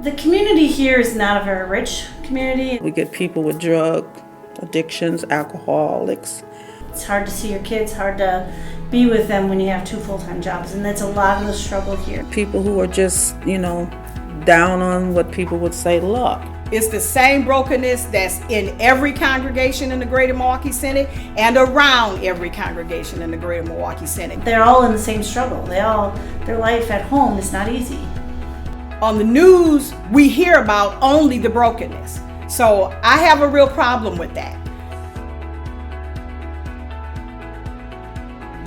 The community here is not a very rich community. We get people with drug addictions, alcoholics. It's hard to see your kids, hard to be with them when you have 2 full-time jobs, and that's a lot of the struggle here. People who are just, down on what people would say luck. It's the same brokenness that's in every congregation in the Greater Milwaukee Synod and around every congregation in the Greater Milwaukee Synod. They're all in the same struggle. Their life at home is not easy. On the news, we hear about only the brokenness. So I have a real problem with that.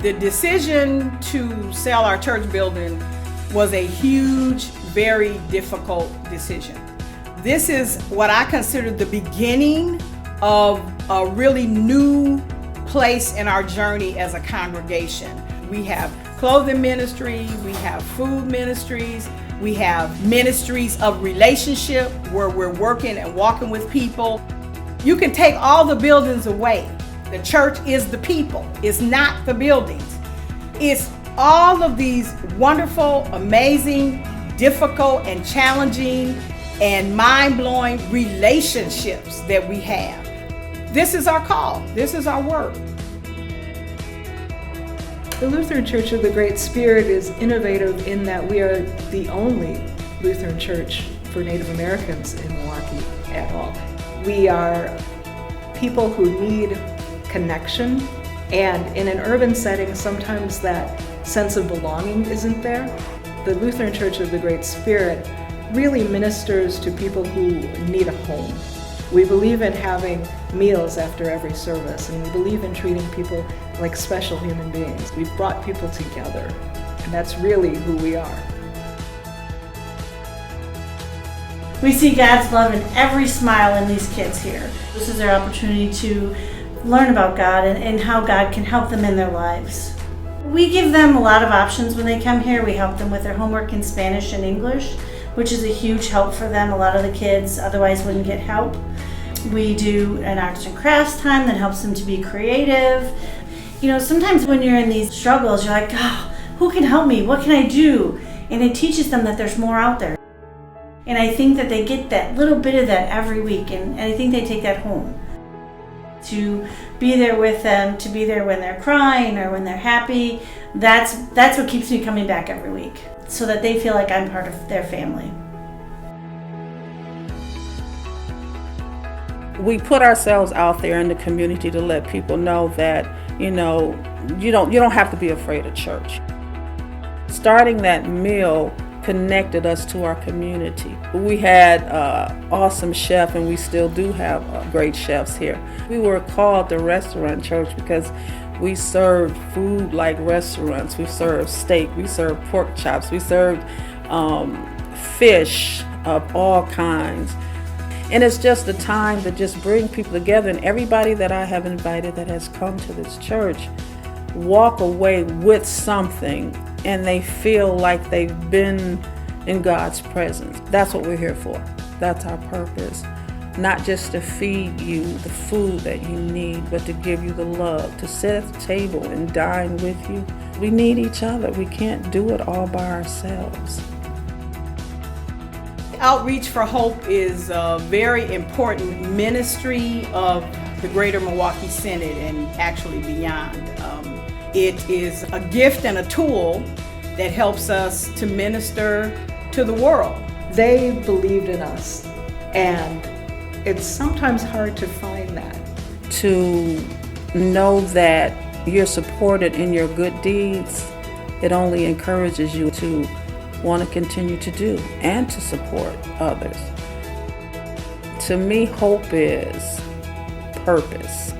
The decision to sell our church building was a huge, very difficult decision. This is what I consider the beginning of a really new place in our journey as a congregation. We have clothing ministry, we have food ministries, we have ministries of relationship where we're working and walking with people. You can take all the buildings away. The church is the people, it's not the buildings. It's all of these wonderful, amazing, difficult, and challenging and mind-blowing relationships that we have. This is our call. This is our work. The Lutheran Church of the Great Spirit is innovative in that we are the only Lutheran church for Native Americans in Milwaukee at all. We are people who need connection, and in an urban setting, sometimes that sense of belonging isn't there. The Lutheran Church of the Great Spirit really ministers to people who need a home. We believe in having meals after every service, and we believe in treating people like special human beings. We've brought people together, and that's really who we are. We see God's love in every smile in these kids here. This is their opportunity to learn about God and how God can help them in their lives. We give them a lot of options when they come here. We help them with their homework in Spanish and English, which is a huge help for them. A lot of the kids otherwise wouldn't get help. We do an arts and crafts time that helps them to be creative. Sometimes when you're in these struggles, you're like, oh, who can help me? What can I do? And it teaches them that there's more out there. And I think that they get that little bit of that every week, and I think they take that home. To be there with them, to be there when they're crying or when they're happy, that's what keeps me coming back every week, so that they feel like I'm part of their family. We put ourselves out there in the community to let people know that, you don't have to be afraid of church. Starting that meal connected us to our community. We had an awesome chef, and we still do have great chefs here. We were called the restaurant church because we served food like restaurants. We served steak, we served pork chops, we served fish of all kinds. And it's just a time to just bring people together, and everybody that I have invited that has come to this church walk away with something, and they feel like they've been in God's presence. That's what we're here for. That's our purpose. Not just to feed you the food that you need, but to give you the love, to sit at the table and dine with you. We need each other. We can't do it all by ourselves. Outreach for Hope is a very important ministry of the Greater Milwaukee Synod and actually beyond. It is a gift and a tool that helps us to minister to the world. They believed in us, and it's sometimes hard to find that. To know that you're supported in your good deeds, it only encourages you to want to continue to do and to support others. To me, hope is purpose.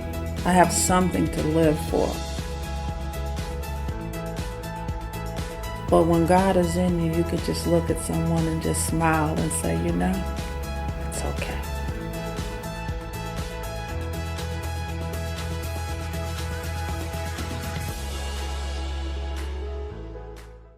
I have something to live for. But when God is in you, you could just look at someone and just smile and say,